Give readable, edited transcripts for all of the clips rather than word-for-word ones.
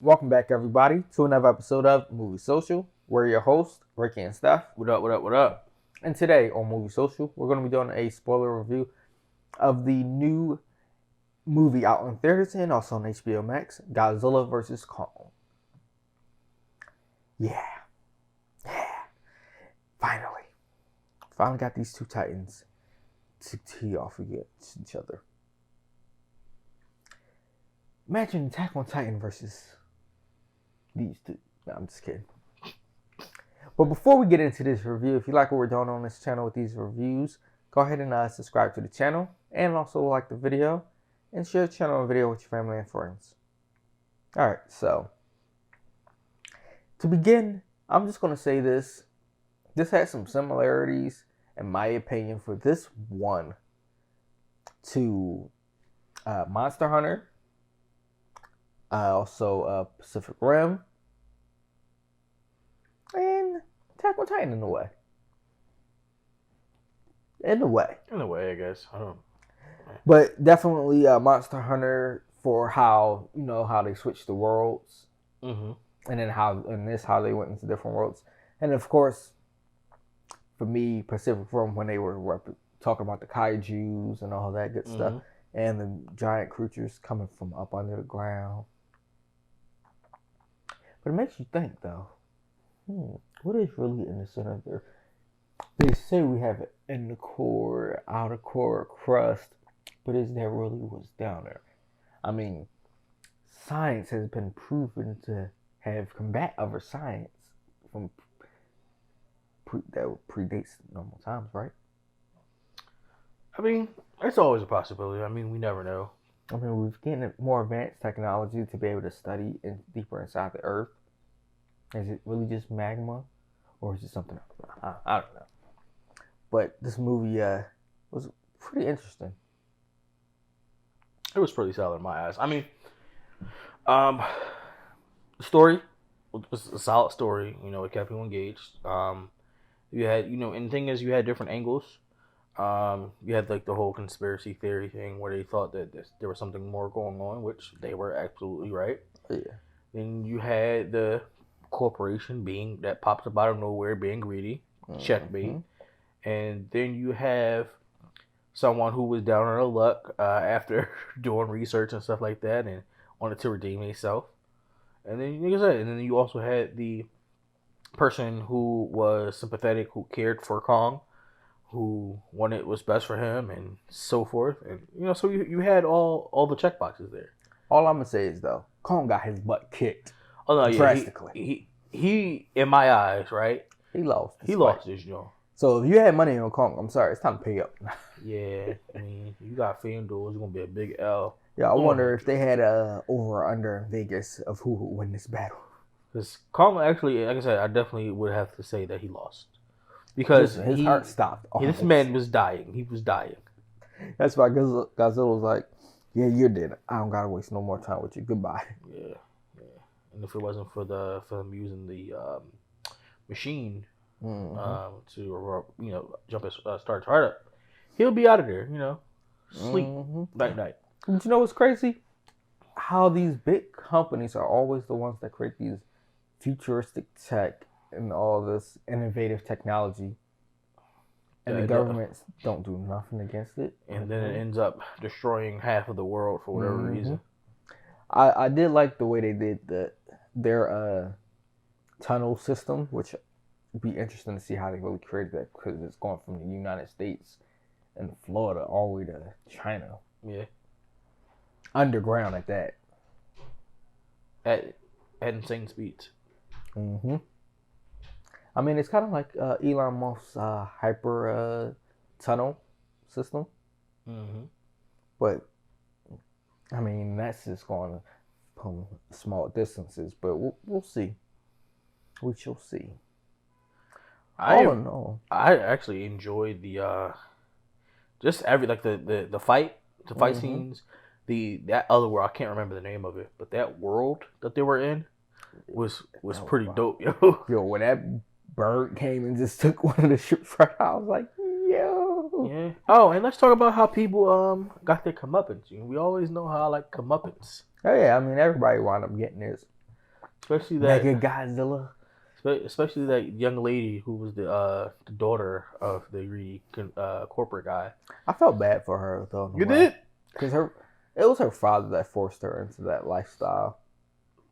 Welcome back, everybody, to another episode of Movie Social. We're your hosts, Ricky and Steph. What up, what up, what up? And today on Movie Social, we're going to be doing a spoiler review of the new movie out in theaters and also on HBO Max, Godzilla vs. Kong. Yeah. Finally got these two titans to tee off against each other. Imagine Attack on Titan versus these two. No, I'm just kidding. But before we get into this review, if you like what we're doing on this channel with these reviews, go ahead and subscribe to the channel and also like the video and share the channel and video with your family and friends. Alright, so to begin, I'm just going to say this. This has some similarities, in my opinion, for this one to Monster Hunter, also Pacific Rim, and Attack on Titan in a way. In a way, I guess. I don't. But definitely Monster Hunter for how they switched the worlds, and then how they went into different worlds, and of course, for me, Pacific Rim when they were talking about the kaiju's and all that good stuff, and the giant creatures coming from up under the ground. But it makes you think, though. What is really in the center there? They say we have it in the core, outer core crust, but is there really what's down there? I mean, science has been proven to have combat other science from that predates normal times, right? I mean, it's always a possibility. I mean, we never know. I mean, we've gained more advanced technology to be able to study deeper inside the Earth. Is it really just magma, or is it something else? I don't know. But this movie was pretty interesting. It was pretty solid in my eyes. I mean, the story was a solid story. You know, it kept you engaged. You had, and the thing is, you had different angles. You had like the whole conspiracy theory thing where they thought that there was something more going on, which they were absolutely right. Yeah. Then you had the corporation being that pops up out of nowhere, being greedy, checkmate. And then you have someone who was down on their luck after doing research and stuff like that, and wanted to redeem himself. And then, like I said, and then you also had the person who was sympathetic, who cared for Kong, who wanted what's best for him, and so forth. And so you had all the check boxes there. All I'm gonna say is though, Kong got his butt kicked. Oh no, drastically. He in my eyes, right? He lost. He lost his joint. So if you had money on Kong, I'm sorry, it's time to pay up. Yeah, I mean, you got FanDuel, it's gonna be a big L. Yeah, I wonder if they had a over or under in Vegas of who would win this battle. Because Kong, actually, like I said, I definitely would have to say that he lost. Because his heart stopped. This man was dying. He was dying. That's why Godzilla was like, yeah, you're dead. I don't gotta waste no more time with you. Goodbye. Yeah. And if it wasn't for him using the machine to jump his start his heart up, he'll be out of there. Sleep night. But you know what's crazy? How these big companies are always the ones that create these futuristic tech and all this innovative technology, and the governments don't do nothing against it. And then it ends up destroying half of the world for whatever reason. I did like the way they did their tunnel system, which would be interesting to see how they really created that, because it's going from the United States and Florida all the way to China. Yeah. Underground at that. At insane speeds. I mean, it's kind of like Elon Musk's hyper tunnel system. But, I mean, that's just going from small distances. But we'll see. We shall see. All in all, I actually enjoyed the just the fight scenes. That other world, I can't remember the name of it, but that world that they were in was pretty dope, yo. Yo, when that bird came and just took one of the ships right out, I was like, yo. Yeah. Oh, and let's talk about how people got their comeuppance. We always know how I like comeuppance. Oh yeah, I mean everybody wound up getting this. Especially Mega that, Godzilla. especially that young lady who was the daughter of the greedy corporate guy. I felt bad for her though. You did, because it was her father that forced her into that lifestyle.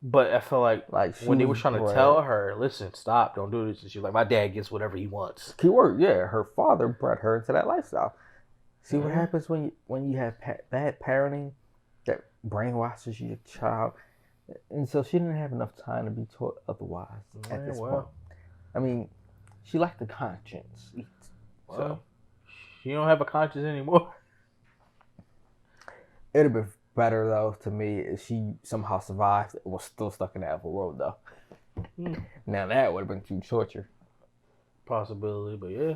but I felt like She when they were was trying to tell her, "Listen, stop, don't do this," and she was like, "My dad gets whatever he wants." Keyword, yeah, her father brought her into that lifestyle. See what Mm-hmm. happens when you have bad parenting that brainwashes your child, and so she didn't have enough time to be taught otherwise at this point. I mean, she lacked the conscience. So She don't have a conscience anymore. it'd have been better though to me if she somehow survived and was still stuck in the Apple Road though. Now that would have been too torture. Possibility, but yeah,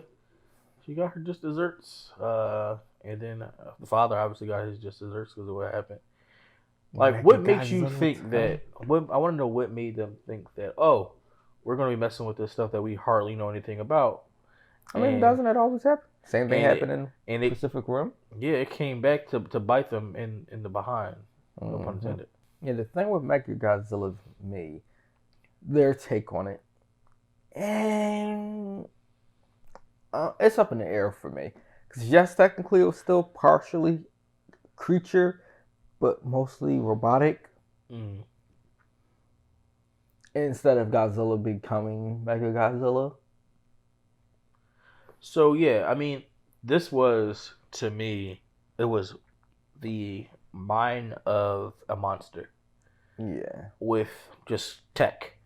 she got her just desserts. And then the father obviously got his just desserts because of what happened. Like, what makes you think that? I want to know what made them think that. Oh, we're gonna be messing with this stuff that we hardly know anything about. I mean, doesn't that always happen? Same thing happened in Pacific Rim. Yeah, it came back to bite them in the behind. No pun intended. Yeah, the thing with Mechagodzilla, me, their take on it, and it's up in the air for me. Because yes, technically it was still partially creature, but mostly robotic. Instead of Godzilla becoming Mechagodzilla. So yeah, I mean, this was, to me, it was the mind of a monster. Yeah. With just tech.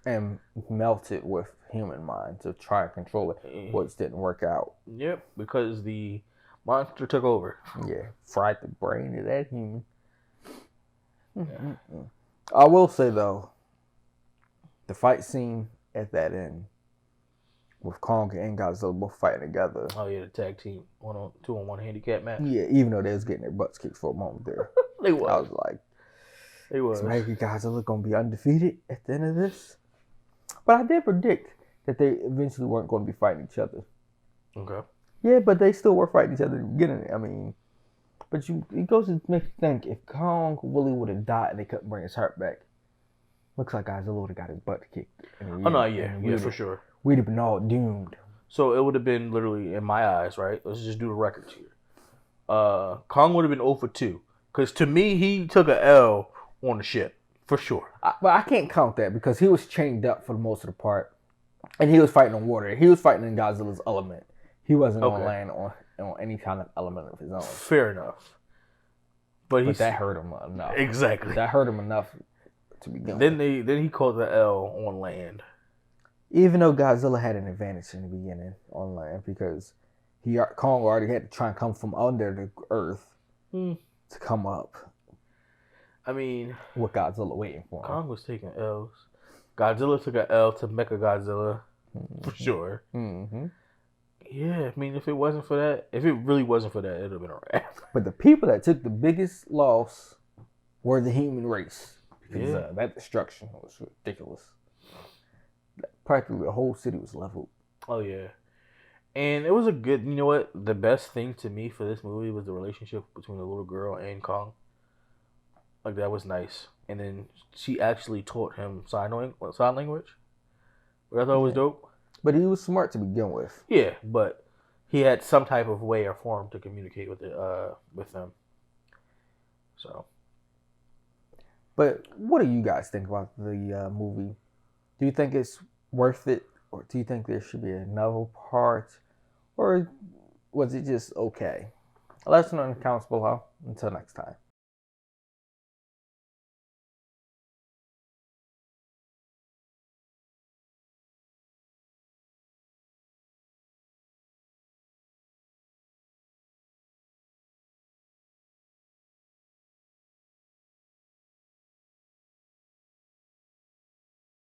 And melted with human mind to try and control it, which didn't work out. Yep, because the monster took over. Yeah, fried the brain of that human. Yeah. I will say though, the fight scene at that end with Kong and Godzilla both fighting together. Oh yeah, the tag team 2-on-1 handicap match. Yeah, even though they was getting their butts kicked for a moment there. They was. I was like, they was. Is Godzilla gonna be undefeated at the end of this? But I did predict that they eventually weren't going to be fighting each other. Okay. Yeah, but they still were fighting each other in the beginning. I mean, but it goes to make you think, if Kong really would have died and they couldn't bring his heart back, looks like Godzilla would have got his butt kicked. Oh no, yeah, for sure. We'd have been all doomed. So it would have been literally, in my eyes, right? Let's just do the records here. Kong would have been 0 for 2. Because to me, he took a L on the ship. For sure. But I can't count that because he was chained up for most of the part. And he was fighting on water. He was fighting in Godzilla's element. He wasn't on land on any kind of element of his own. Fair enough. But that hurt him enough. Exactly. That hurt him enough to begin with. Then he called the L on land. Even though Godzilla had an advantage in the beginning on land because Kong already had to try and come from under the earth to come up. I mean, with Godzilla waiting for him. Kong was taking L's. Godzilla took an L to Mechagodzilla, for sure. Mm-hmm. Yeah, I mean, if it really wasn't for that, it would have been a wrap. But the people that took the biggest loss were the human race. Because that destruction was ridiculous. Practically the whole city was leveled. Oh, yeah. And it was a good, you know what? The best thing to me for this movie was the relationship between the little girl and Kong. Like, that was nice. And then she actually taught him sign language, which I thought was dope. But he was smart to begin with. Yeah, but he had some type of way or form to communicate with them. So. But what do you guys think about the movie? Do you think it's worth it? Or do you think there should be another part? Or was it just okay? Let us know in the comments below. Until next time.